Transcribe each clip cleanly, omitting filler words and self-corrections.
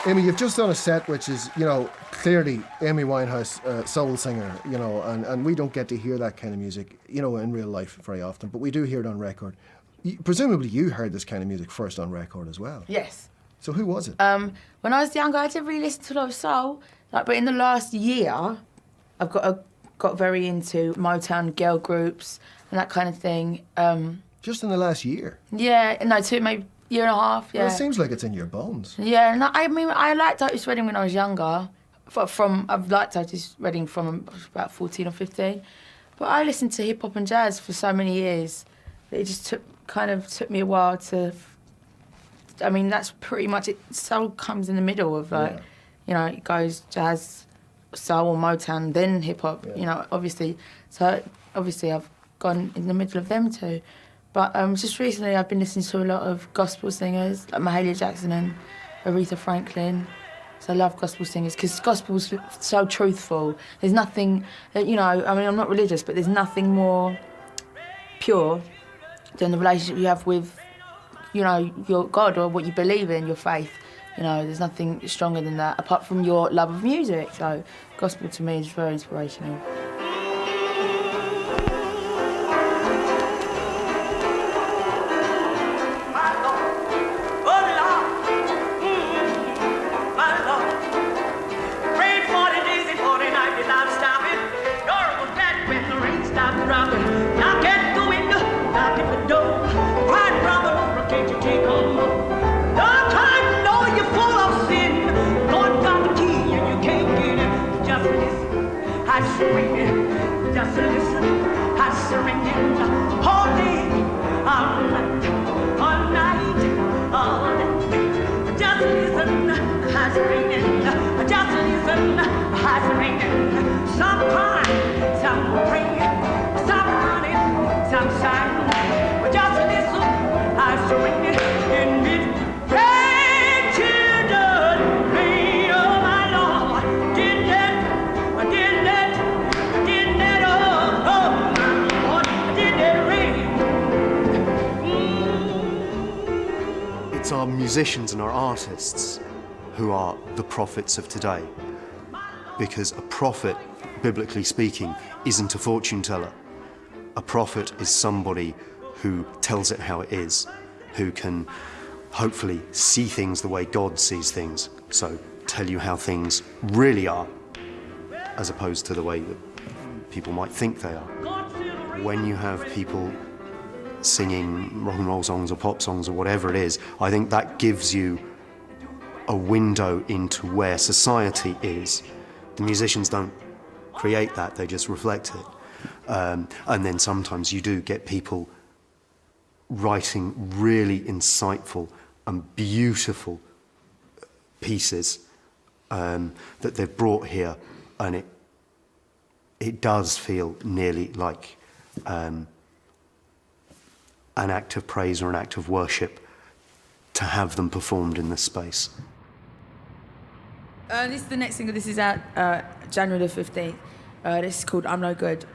Amy, you've just done a set which is, clearly Amy Winehouse, soul singer, and we don't get to hear that kind of music, in real life very often, but we do hear it on record. Presumably you heard this kind of music first on record as well. Yes. So who was it? When I was younger, I didn't really listen to a lot of soul, but in the last year, I've got very into Motown girl groups and that kind of thing. Just in the last year? Yeah, no, maybe year and a half, yeah. Well, it seems like it's in your bones. Yeah, no, I mean, I liked Otis Redding when I was younger. I've liked Otis Redding from about 14 or 15. But I listened to hip-hop and jazz for so many years that it just took me a while to... I mean, that's pretty much it. Soul comes in the middle of, it goes jazz, soul, or Motown, then hip-hop, obviously. So, obviously, I've gone in the middle of them two. But just recently, I've been listening to a lot of gospel singers, like Mahalia Jackson and Aretha Franklin. So I love gospel singers, because gospel's so truthful. There's nothing, I mean, I'm not religious, but there's nothing more pure than the relationship you have with, your God or what you believe in, your faith. There's nothing stronger than that, apart from your love of music. So gospel to me is very inspirational. Just listen, I surrender all day, all night, all night, all day. Just listen, I surrender. Just listen, I surrender. Some cry, some pray, some running, some shine. Just listen, I surrender in me. It's our musicians and our artists who are the prophets of today. Because a prophet, biblically speaking, isn't a fortune teller. A prophet is somebody who tells it how it is, who can hopefully see things the way God sees things. So tell you how things really are, as opposed to the way that people might think they are. When you have people singing rock and roll songs or pop songs or whatever it is, I think that gives you a window into where society is. The musicians don't create that, they just reflect it. And then sometimes you do get people writing really insightful and beautiful pieces that they've brought here, and it does feel nearly like an act of praise or an act of worship to have them performed in this space. This is the next single. This is out January the 15th. This is called I'm No Good.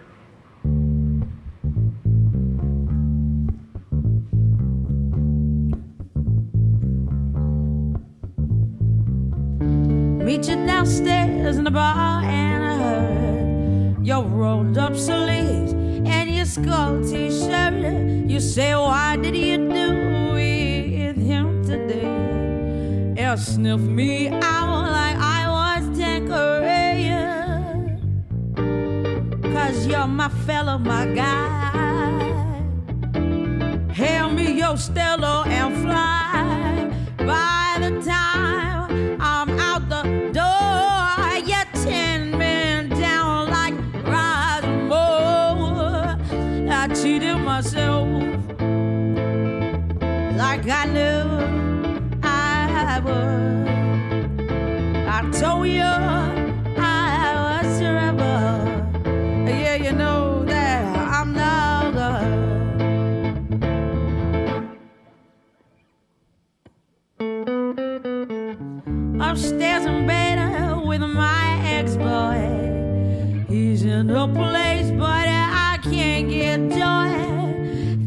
Meet you downstairs in the bar and I heard your rolled up sleeves and your skull t-shirt. You say, why did you do with him today? It'll sniff me out like I was Tanqueray. 'Cause you're my fella, my guy. Hail me your Stella and fly. By the time I'm out the door, you're 10 men down like Rosemore. I cheated myself like I knew I would. I told you I was a rebel. Yeah, you know that I'm no good. Upstairs in bed with my ex-boy. He's in a place, but I can't get joy.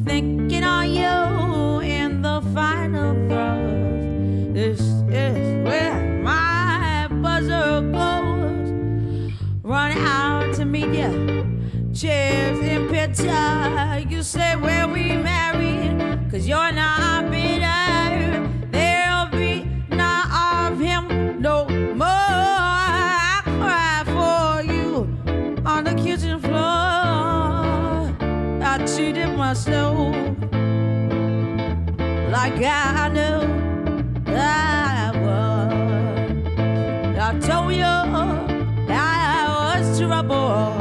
Thinking on you in the final throes. This is where my running out to meet you. Chairs in picture, you say, will we marry? 'Cause you're not bitter. There'll be none of him no more. I cry for you on the kitchen floor. I cheated myself like I knew I was. I told you I was trouble.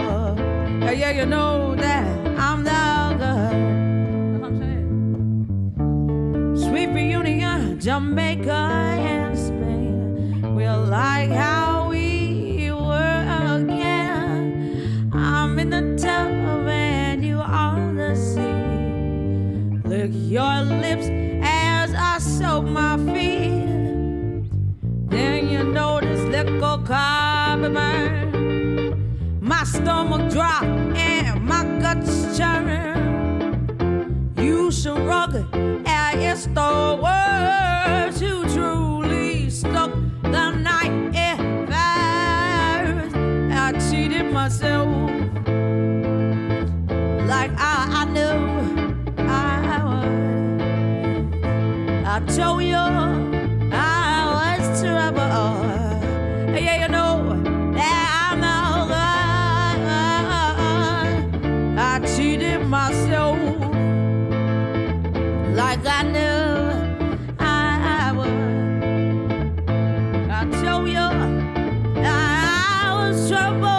Yeah, you know that I'm no good. That's what I'm saying. Sweet reunion, Jamaica and Spain. We're like how we were again. I'm in the tub and you on the sea. Lick your lips as I soak my feet. Then you notice little carbon burn. My stomach drop and my guts churn. You shrug and it's the words who truly stuck the night in fires. I cheated myself like I knew I would. I told you I was trouble. Yeah, you know that I'm no good. I cheated myself like I knew I would. I told you I was trouble.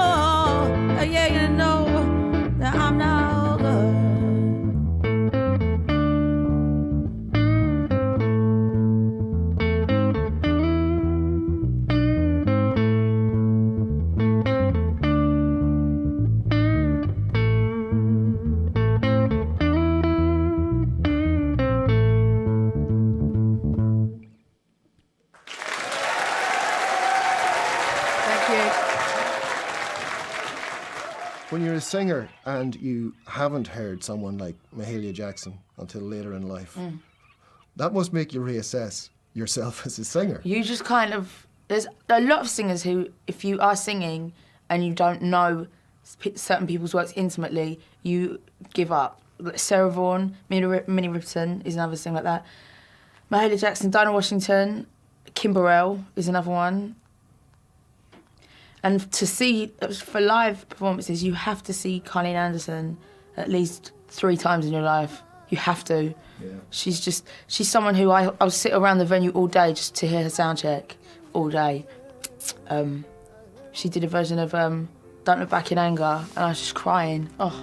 Yeah, you know that I'm no good. When you're a singer and you haven't heard someone like Mahalia Jackson until later in life, that must make you reassess yourself as a singer. You just kind of... There's a lot of singers who, if you are singing and you don't know certain people's works intimately, you give up. Like Sarah Vaughan, Minnie Riperton is another singer like that. Mahalia Jackson, Dinah Washington, Kim Burrell is another one. And to see, for live performances, you have to see Colleen Anderson at least 3 times in your life. You have to. Yeah. She's someone who I'll sit around the venue all day just to hear her sound check, all day. She did a version of Don't Look Back in Anger, and I was just crying. Oh.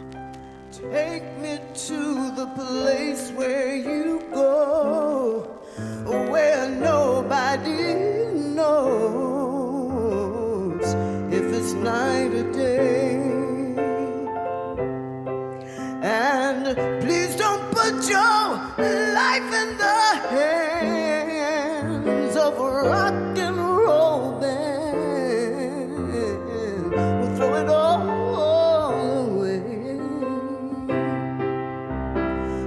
Take me to the place where you go, where nobody knows if it's night or day. And please don't put your life in the hands of a rock and roll band. We'll throw it all away.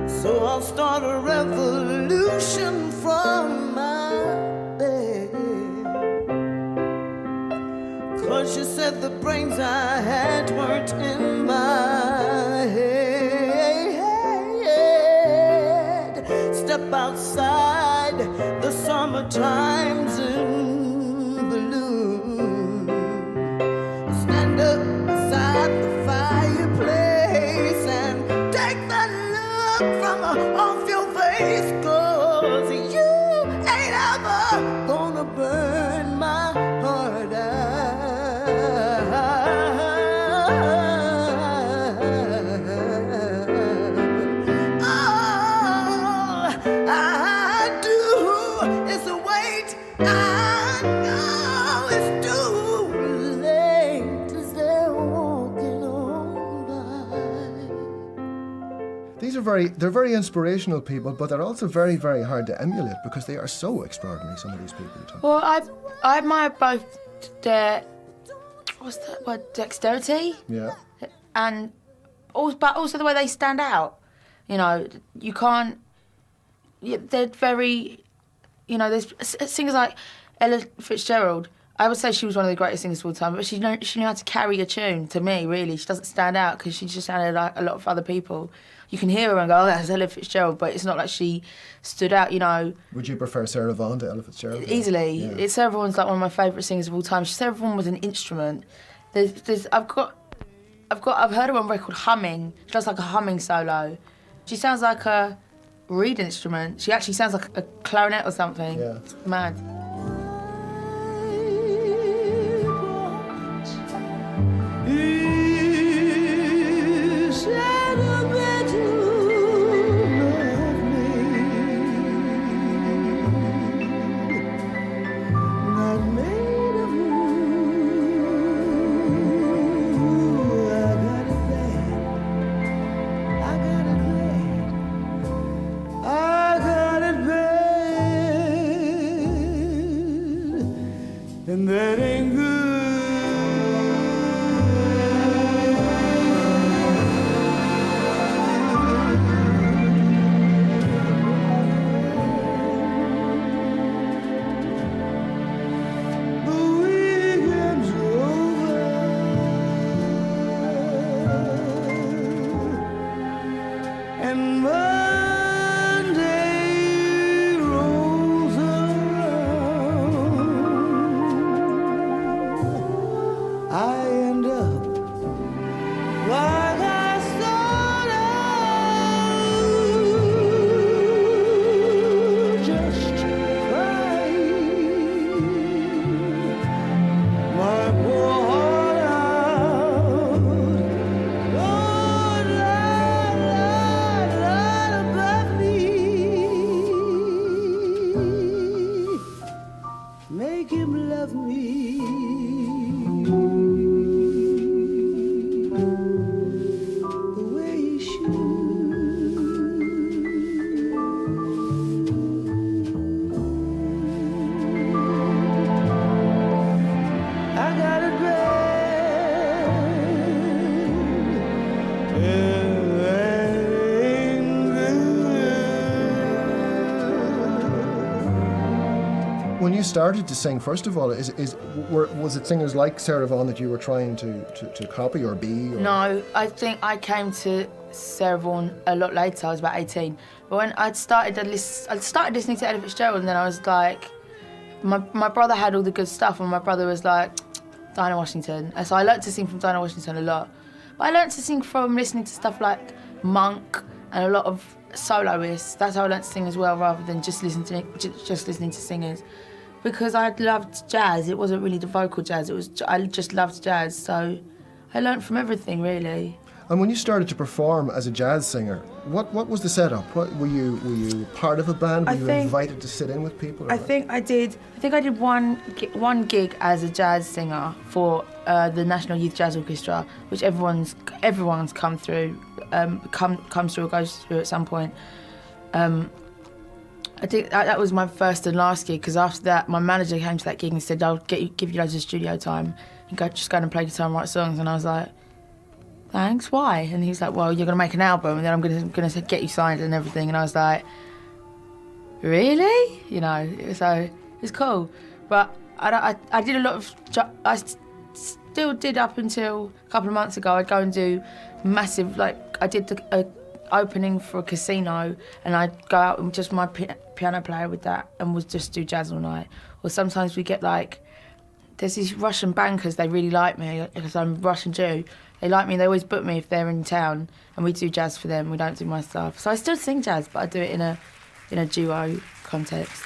So I'll start a revolution from my bed. 'Cause you said the brains I had weren't in my head. Step outside, the summer time's in bloom. Stand up beside the fireplace and take the look from off your face. 'Cause you ain't ever gonna burn my heart out. All I do is wait. I know it's too late as they're walking on by. They're very inspirational people, but they're also very, very hard to emulate because they are so extraordinary, some of these people you talk. Well, I admire both their, what's that word, dexterity, Yeah. but also the way they stand out. You know, you can't. They're very, you know. There's singers like Ella Fitzgerald. I would say she was one of the greatest singers of all time, but she knew how to carry a tune, to me, really. She doesn't stand out because she just sounded like a lot of other people. You can hear her and go, oh, that's Ella Fitzgerald, but it's not like she stood out, you know. Would you prefer Sarah Vaughan to Ella Fitzgerald? Easily. Yeah. Sarah Vaughan's like one of my favourite singers of all time. Sarah Vaughan was an instrument. I've heard her on record humming. She does like a humming solo. She sounds like a reed instrument. She actually sounds like a clarinet or something. Yeah. It's mad. And that ain't good. The weekend's over, and Monday rolls around. I end up like I started, just crying my poor heart out. Lord, Lord above me, make him love me. The way he should. I got it bad, and that ain't good. When you started to sing, first of all, was it singers like Sarah Vaughan that you were trying to copy or be? Or? No, I think I came to Sarah Vaughan a lot later. I was about 18. But when I started listening to Ella Fitzgerald, and then I was like, my brother had all the good stuff, and my brother was like, Dinah Washington. And so I learnt to sing from Dinah Washington a lot. But I learnt to sing from listening to stuff like Monk and a lot of soloists. That's how I learnt to sing as well, rather than just listening to singers. Because I loved jazz. It wasn't really the vocal jazz. I just loved jazz. So I learnt from everything, really. And when you started to perform as a jazz singer, what was the setup? Were you part of a band? Were you invited to sit in with people? I think I did one gig as a jazz singer for the National Youth Jazz Orchestra, which everyone's come through, comes through or goes through at some point. I think that was my first and last gig, because after that, my manager came to that gig and said, "I'll give you loads of studio time and just go and play guitar and write songs." And I was like, "Thanks, why?" And he was like, "Well, you're going to make an album, and then I'm going to get you signed and everything." And I was like, "Really?" You know, so it's cool. But I did a lot of, I still did up until a couple of months ago. I'd go and do massive, like, I did a opening for a casino, and I'd go out and just my piano player with that, and would just do jazz all night. Or sometimes we get like, there's these Russian bankers, they really like me because I'm Russian Jew. They like me, they always book me if they're in town, and we do jazz for them, we don't do my stuff. So I still sing jazz, but I do it in a duo context.